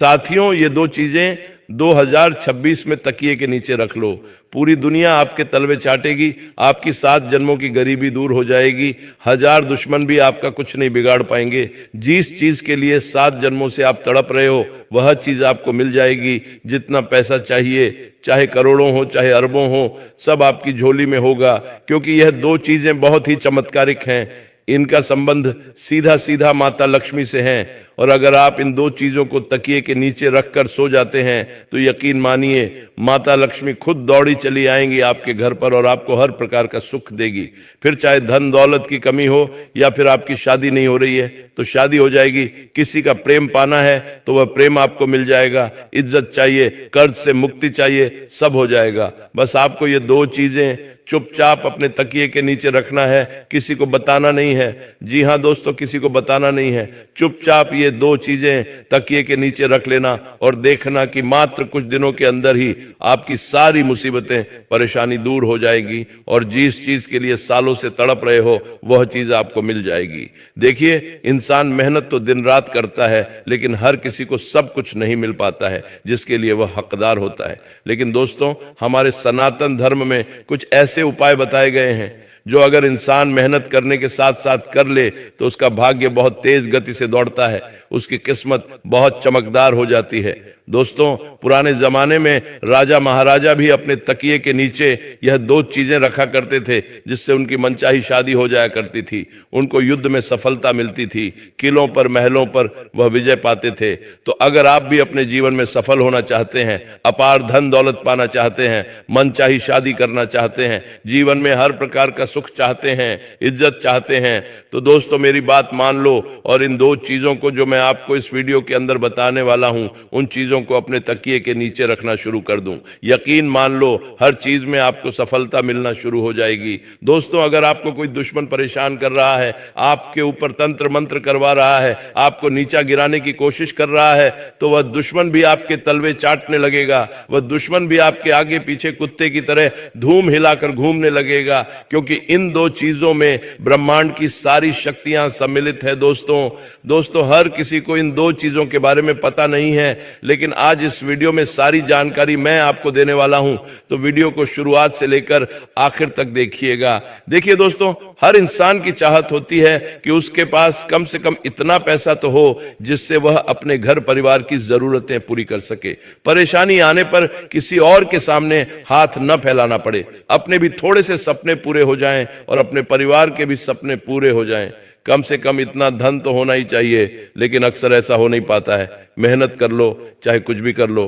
साथियों, ये दो चीजें 2026 में तकिए के नीचे रख लो। पूरी दुनिया आपके तलवे चाटेगी, आपकी 7 जन्मों की गरीबी दूर हो जाएगी, 1000 दुश्मन भी आपका कुछ नहीं बिगाड़ पाएंगे। जिस चीज के लिए 7 जन्मों से आप तड़प रहे हो वह चीज आपको मिल जाएगी। जितना पैसा चाहिए, चाहे करोड़ों हो चाहे अरबों हो, सब आपकी झोली में होगा, क्योंकि यह दो चीजें बहुत ही चमत्कारिक हैं। इनका संबंध सीधा सीधा माता लक्ष्मी से है, और अगर आप इन दो चीजों को तकिए के नीचे रखकर सो जाते हैं तो यकीन मानिए माता लक्ष्मी खुद दौड़ी चली आएंगी आपके घर पर और आपको हर प्रकार का सुख देगी। फिर चाहे धन दौलत की कमी हो या फिर आपकी शादी नहीं हो रही है तो शादी हो जाएगी, किसी का प्रेम पाना है तो वह प्रेम आपको मिल जाएगा, इज्जत चाहिए, कर्ज से मुक्ति चाहिए, सब हो जाएगा। बस आपको ये दो चीजें चुपचाप अपने तकिए के नीचे रखना है, किसी को बताना नहीं है। जी हाँ दोस्तों, किसी को बताना नहीं है। चुपचाप ये दो चीजें तकिए के नीचे रख लेना और देखना कि मात्र कुछ दिनों के अंदर ही आपकी सारी मुसीबतें परेशानी दूर हो जाएगी और जिस चीज के लिए सालों से तड़प रहे हो वह चीज आपको मिल जाएगी। देखिए, इंसान मेहनत तो दिन रात करता है, लेकिन हर किसी को सब कुछ नहीं मिल पाता है जिसके लिए वह हकदार होता है। लेकिन दोस्तों, हमारे सनातन धर्म में कुछ ऐसे उपाय बताए गए हैं जो अगर इंसान मेहनत करने के साथ साथ कर ले तो उसका भाग्य बहुत तेज गति से दौड़ता है, उसकी किस्मत बहुत चमकदार हो जाती है। दोस्तों, पुराने जमाने में राजा महाराजा भी अपने तकिए के नीचे यह दो चीजें रखा करते थे जिससे उनकी मनचाही शादी हो जाया करती थी, उनको युद्ध में सफलता मिलती थी, किलों पर महलों पर वह विजय पाते थे। तो अगर आप भी अपने जीवन में सफल होना चाहते हैं, अपार धन दौलत पाना चाहते हैं, मनचाही शादी करना चाहते हैं, जीवन में हर प्रकार का सुख चाहते हैं, इज्जत चाहते हैं, तो दोस्तों मेरी बात मान लो और इन दो चीजों को जो मैं आपको इस वीडियो के अंदर बताने वाला हूं उन चीजों को अपने तकिए के नीचे रखना शुरू कर दूं। यकीन मान लो हर चीज में आपको सफलता मिलना शुरू हो जाएगी। दोस्तों, अगर आपको कोई दुश्मन परेशान कर रहा है, आपके ऊपर तंत्र मंत्र करवा रहा है, आपको नीचा गिराने की कोशिश कर रहा है, तो वह दुश्मन भी आपके तलवे चाटने लगेगा, वह दुश्मन भी आपके आगे पीछे कुत्ते की तरह धूम हिलाकर घूमने लगेगा, क्योंकि इन दो चीजों में ब्रह्मांड की सारी शक्तियां सम्मिलित है। दोस्तों, हर किसी को इन दो चीजों के बारे में पता नहीं है, लेकिन आज इस वीडियो में सारी जानकारी मैं आपको देने वाला हूं, तो वीडियो को शुरुआत से लेकर आखिर तक देखिएगा। देखिए दोस्तों, हर इंसान की चाहत होती है कि उसके पास कम से कम इतना पैसा तो हो जिससे वह अपने घर परिवार की जरूरतें पूरी कर सके, परेशानी आने पर किसी और के सामने हाथ न फैलाना पड़े, अपने भी थोड़े से सपने पूरे हो जाएं और अपने परिवार के भी सपने पूरे हो जाएं। कम से कम इतना धन तो होना ही चाहिए, लेकिन अक्सर ऐसा हो नहीं पाता है। मेहनत कर लो, चाहे कुछ भी कर लो।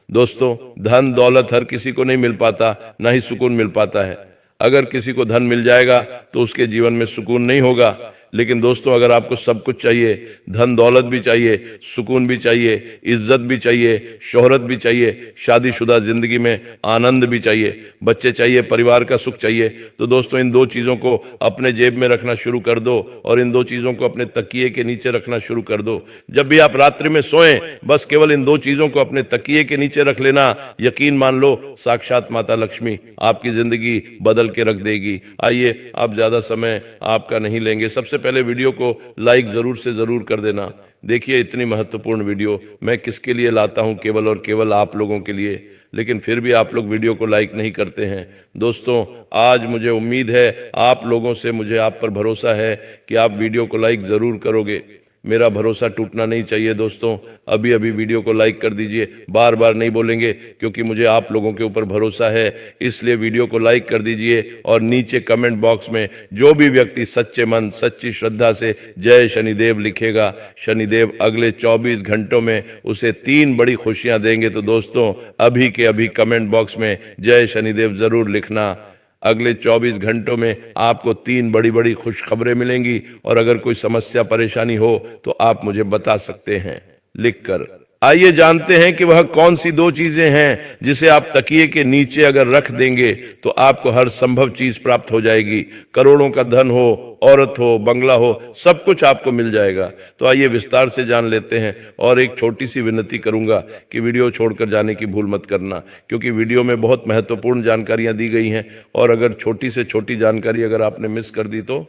दोस्तों, धन दौलत हर किसी को नहीं मिल पाता, ना ही सुकून मिल पाता है। अगर किसी को धन मिल जाएगा तो उसके जीवन में सुकून नहीं होगा, लेकिन दोस्तों अगर आपको सब कुछ चाहिए, धन दौलत भी चाहिए, सुकून भी चाहिए, इज्जत भी चाहिए, शोहरत भी चाहिए, शादीशुदा जिंदगी में आनंद भी चाहिए, बच्चे चाहिए, परिवार का सुख चाहिए, तो दोस्तों इन दो चीज़ों को अपने जेब में रखना शुरू कर दो और इन दो चीज़ों को अपने तकिए के नीचे रखना शुरू कर दो। जब भी आप रात्रि में सोएं, बस केवल इन दो चीज़ों को अपने तकिए के नीचे रख लेना। यकीन मान लो साक्षात माता लक्ष्मी आपकी जिंदगी बदल के रख देगी। आइए, आप ज़्यादा समय आपका नहीं लेंगे, सबसे पहले वीडियो को लाइक जरूर से जरूर कर देना। देखिए, इतनी महत्वपूर्ण वीडियो मैं किसके लिए लाता हूं, केवल और केवल आप लोगों के लिए, लेकिन फिर भी आप लोग वीडियो को लाइक नहीं करते हैं। दोस्तों, आज मुझे उम्मीद है आप लोगों से, मुझे आप पर भरोसा है कि आप वीडियो को लाइक जरूर करोगे। मेरा भरोसा टूटना नहीं चाहिए। दोस्तों, अभी अभी वीडियो को लाइक कर दीजिए, बार बार नहीं बोलेंगे क्योंकि मुझे आप लोगों के ऊपर भरोसा है, इसलिए वीडियो को लाइक कर दीजिए और नीचे कमेंट बॉक्स में जो भी व्यक्ति सच्चे मन सच्ची श्रद्धा से जय शनिदेव लिखेगा, शनिदेव अगले 24 घंटों में उसे 3 बड़ी खुशियां देंगे। तो दोस्तों, अभी के अभी कमेंट बॉक्स में जय शनिदेव जरूर लिखना। अगले 24 घंटों में आपको 3 बड़ी बड़ी खुशखबरें मिलेंगी और अगर कोई समस्या परेशानी हो तो आप मुझे बता सकते हैं लिखकर। आइए जानते हैं कि वह कौन सी 2 चीजें हैं जिसे आप तकिए के नीचे अगर रख देंगे तो आपको हर संभव चीज प्राप्त हो जाएगी। करोड़ों का धन हो, औरत हो, बंगला हो, सब कुछ आपको मिल जाएगा। तो आइए विस्तार से जान लेते हैं और एक छोटी सी विनती करूंगा कि वीडियो छोड़कर जाने की भूल मत करना, क्योंकि वीडियो में बहुत महत्वपूर्ण जानकारियां दी गई हैं और अगर छोटी से छोटी जानकारी अगर आपने मिस कर दी तो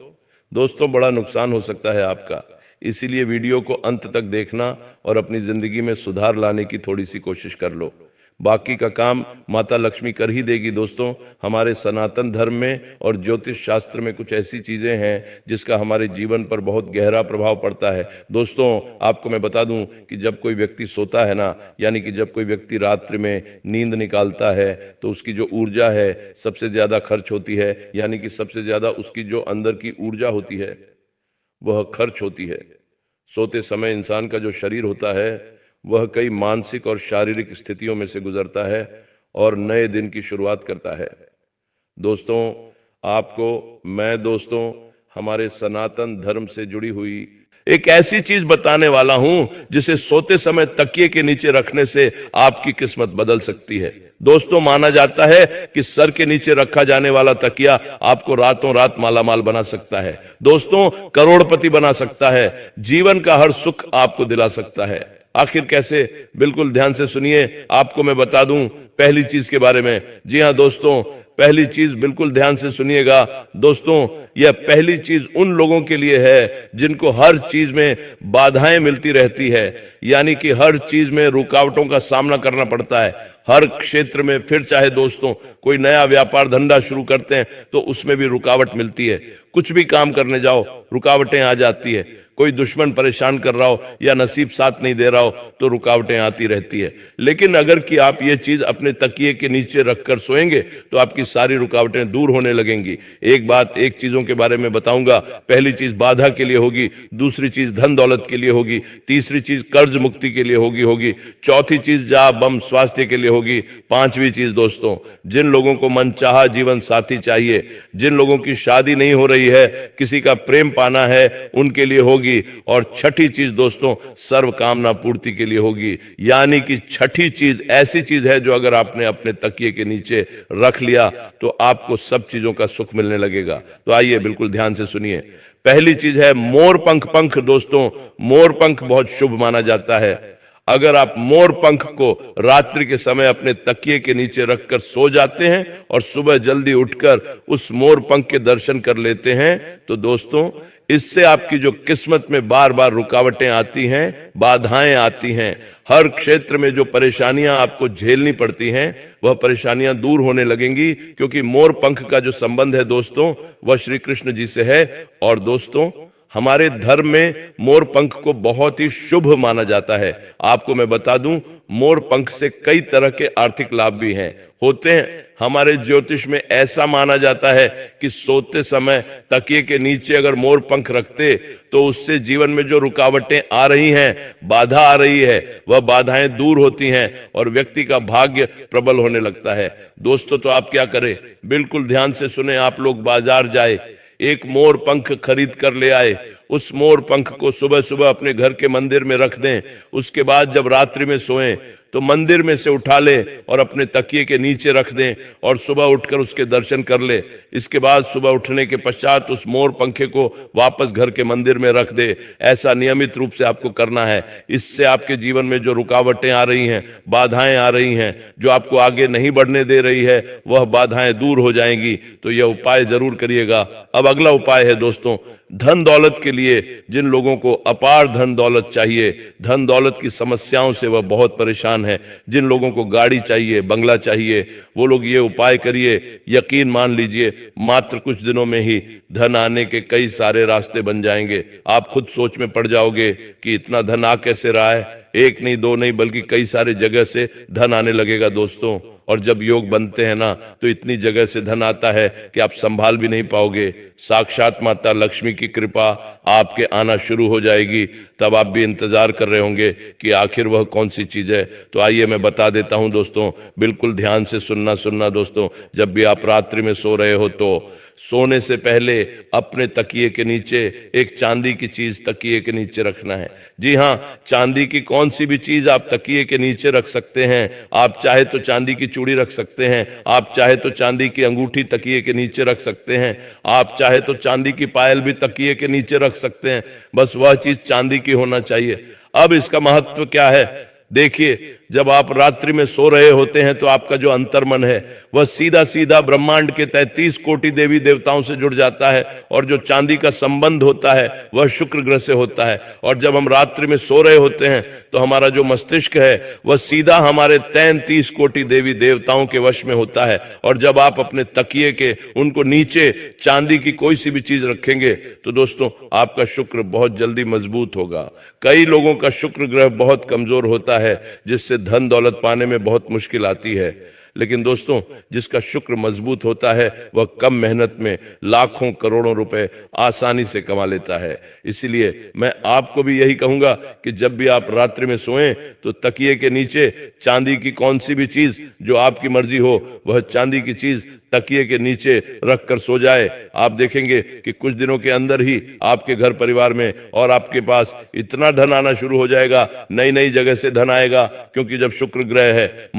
दोस्तों बड़ा नुकसान हो सकता है आपका। इसीलिए वीडियो को अंत तक देखना और अपनी जिंदगी में सुधार लाने की थोड़ी सी कोशिश कर लो। बाकी का काम माता लक्ष्मी कर ही देगी। दोस्तों, हमारे सनातन धर्म में और ज्योतिष शास्त्र में कुछ ऐसी चीजें हैं जिसका हमारे जीवन पर बहुत गहरा प्रभाव पड़ता है। दोस्तों, आपको मैं बता दूं कि जब कोई व्यक्ति सोता है ना, यानी कि जब कोई व्यक्ति रात्रि में नींद निकालता है तो उसकी जो ऊर्जा है सबसे ज्यादा खर्च होती है, यानी कि सबसे ज्यादा उसकी जो अंदर की ऊर्जा होती है वह खर्च होती है। सोते समय इंसान का जो शरीर होता है वह कई मानसिक और शारीरिक स्थितियों में से गुजरता है और नए दिन की शुरुआत करता है। दोस्तों, दोस्तों हमारे सनातन धर्म से जुड़ी हुई एक ऐसी चीज बताने वाला हूं जिसे सोते समय तकिए के नीचे रखने से आपकी किस्मत बदल सकती है। दोस्तों, माना जाता है कि सर के नीचे रखा जाने वाला तकिया आपको रातों रात मालामाल बना सकता है। दोस्तों, करोड़पति बना सकता है, जीवन का हर सुख आपको दिला सकता है। आखिर कैसे? बिल्कुल ध्यान से सुनिए, आपको मैं बता दूं पहली चीज के बारे में। जी हां दोस्तों, पहली चीज बिल्कुल ध्यान से सुनिएगा। दोस्तों, यह पहली चीज उन लोगों के लिए है जिनको हर चीज में बाधाएं मिलती रहती है, यानी कि हर चीज में रुकावटों का सामना करना पड़ता है, हर क्षेत्र में। फिर चाहे दोस्तों कोई नया व्यापार धंधा शुरू करते हैं तो उसमें भी रुकावट मिलती है। कुछ भी काम करने जाओ रुकावटें आ जाती है। कोई दुश्मन परेशान कर रहा हो या नसीब साथ नहीं दे रहा हो तो रुकावटें आती रहती है। लेकिन अगर कि आप ये चीज अपने तकिए के नीचे रखकर सोएंगे तो आपकी सारी रुकावटें दूर होने लगेंगी। एक चीजों के बारे में बताऊंगा। पहली चीज बाधा के लिए होगी, दूसरी चीज धन दौलत के लिए होगी, तीसरी चीज कर्ज मुक्ति के लिए होगी, चौथी चीज जा बम स्वास्थ्य के लिए होगी, पांचवी चीज दोस्तों, जिन लोगों को मनचाहा जीवन साथी चाहिए, जिन लोगों की शादी नहीं हो रही है, किसी का प्रेम पाना है, उनके लिए होगी। और छठी चीज दोस्तों, सर्व कामना पूर्ति के लिए होगी। यानी कि छठी चीज ऐसी चीज है जो अगर आपने अपने तकिए के नीचे रख लिया तो आपको सब चीजों का सुख मिलने लगेगा। तो आइए बिल्कुल ध्यान से सुनिए। पहली चीज है मोर पंख। पंख दोस्तों, मोर पंख बहुत शुभ माना जाता है। अगर आप मोर पंख को रात्रि के समय अपने तकिए के नीचे रखकर सो जाते हैं और सुबह जल्दी उठकर उस मोर पंख के दर्शन कर लेते हैं तो दोस्तों, इससे आपकी जो किस्मत में बार बार रुकावटें आती हैं, बाधाएं आती हैं, हर क्षेत्र में जो परेशानियां आपको झेलनी पड़ती हैं वह परेशानियां दूर होने लगेंगी, क्योंकि मोर पंख का जो संबंध है दोस्तों वह श्री कृष्ण जी से है। और दोस्तों, हमारे धर्म में मोर पंख को बहुत ही शुभ माना जाता है। आपको मैं बता दूं, मोर पंख से कई तरह के आर्थिक लाभ भी होते हैं। हमारे ज्योतिष में ऐसा माना जाता है कि सोते समय तकिए के नीचे अगर मोर पंख रखते तो उससे जीवन में जो रुकावटें आ रही हैं, बाधा आ रही है, वह बाधाएं दूर होती हैं और व्यक्ति का भाग्य प्रबल होने लगता है। दोस्तों, तो आप क्या करें? बिल्कुल ध्यान से सुने। आप लोग बाजार जाए, एक मोर पंख खरीद कर ले आए, उस मोर पंख को सुबह सुबह अपने घर के मंदिर में रख दें। उसके बाद जब रात्रि में सोएं तो मंदिर में से उठा लें और अपने तकिए के नीचे रख दें और सुबह उठकर उसके दर्शन कर ले। इसके बाद सुबह उठने के पश्चात उस मोर पंखे को वापस घर के मंदिर में रख दे। ऐसा नियमित रूप से आपको करना है। इससे आपके जीवन में जो रुकावटें आ रही हैं, बाधाएं आ रही हैं, जो आपको आगे नहीं बढ़ने दे रही है, वह बाधाएं दूर हो जाएंगी। तो यह उपाय जरूर करिएगा। अब अगला उपाय है दोस्तों, धन दौलत के लिए। जिन लोगों को अपार धन दौलत चाहिए, धन दौलत की समस्याओं से वह बहुत परेशान है, जिन लोगों को गाड़ी चाहिए, बंगला चाहिए, वो लोग ये उपाय करिए। यकीन मान लीजिए, मात्र कुछ दिनों में ही धन आने के कई सारे रास्ते बन जाएंगे। आप खुद सोच में पड़ जाओगे कि इतना धन आ कैसे रहा है। एक नहीं, दो नहीं, बल्कि कई सारे जगह से धन आने लगेगा दोस्तों। और जब योग बनते हैं ना तो इतनी जगह से धन आता है कि आप संभाल भी नहीं पाओगे। साक्षात माता लक्ष्मी की कृपा आपके आना शुरू हो जाएगी। तब आप भी इंतजार कर रहे होंगे कि आखिर वह कौन सी चीज है। तो आइए मैं बता देता हूं दोस्तों, बिल्कुल ध्यान से सुनना दोस्तों। जब भी आप रात्रि में सो रहे हो तो सोने से पहले अपने तकिए के नीचे एक चांदी की चीज तकिए के नीचे रखना है। जी हां, चांदी की कौन सी भी चीज आप तकिए के नीचे रख सकते हैं। आप चाहे तो चांदी की चूड़ी रख सकते हैं, आप चाहे तो चांदी की अंगूठी तकिए के नीचे रख सकते हैं, आप चाहे तो चांदी की पायल भी तकिए के नीचे रख सकते हैं। बस वह चीज चांदी की होना चाहिए। अब इसका महत्व क्या है देखिए। जब आप रात्रि में सो रहे होते हैं तो आपका जो अंतर्मन है वह सीधा सीधा ब्रह्मांड के 33 कोटि देवी देवताओं से जुड़ जाता है, और जो चांदी का संबंध होता है वह शुक्र ग्रह से होता है। और जब हम रात्रि में सो रहे होते हैं तो हमारा जो मस्तिष्क है वह सीधा हमारे 33 कोटि देवी देवताओं के वश में होता है। और जब आप अपने तकिए के उनको नीचे चांदी की कोई सी भी चीज रखेंगे तो दोस्तों आपका शुक्र बहुत जल्दी मजबूत होगा। कई लोगों का शुक्र ग्रह बहुत कमजोर होता है, जिससे धन दौलत पाने में बहुत मुश्किल आती है। लेकिन दोस्तों जिसका शुक्र मजबूत होता है वह कम मेहनत में लाखों करोड़ों रुपए आसानी से कमा लेता है। इसीलिए मैं आपको भी यही कहूंगा कि जब भी आप रात्रि में सोएं तो तकिए के नीचे चांदी की कौन सी भी चीज जो आपकी मर्जी हो वह चांदी की चीज तकिए के नीचे रखकर सो जाए। आप देखेंगे कि कुछ दिनों के अंदर ही आपके घर परिवार में और आपके पास इतना धन आना शुरू हो जाएगा, नई नई जगह से धन आएगा, क्योंकि जब शुक्र ग्रह है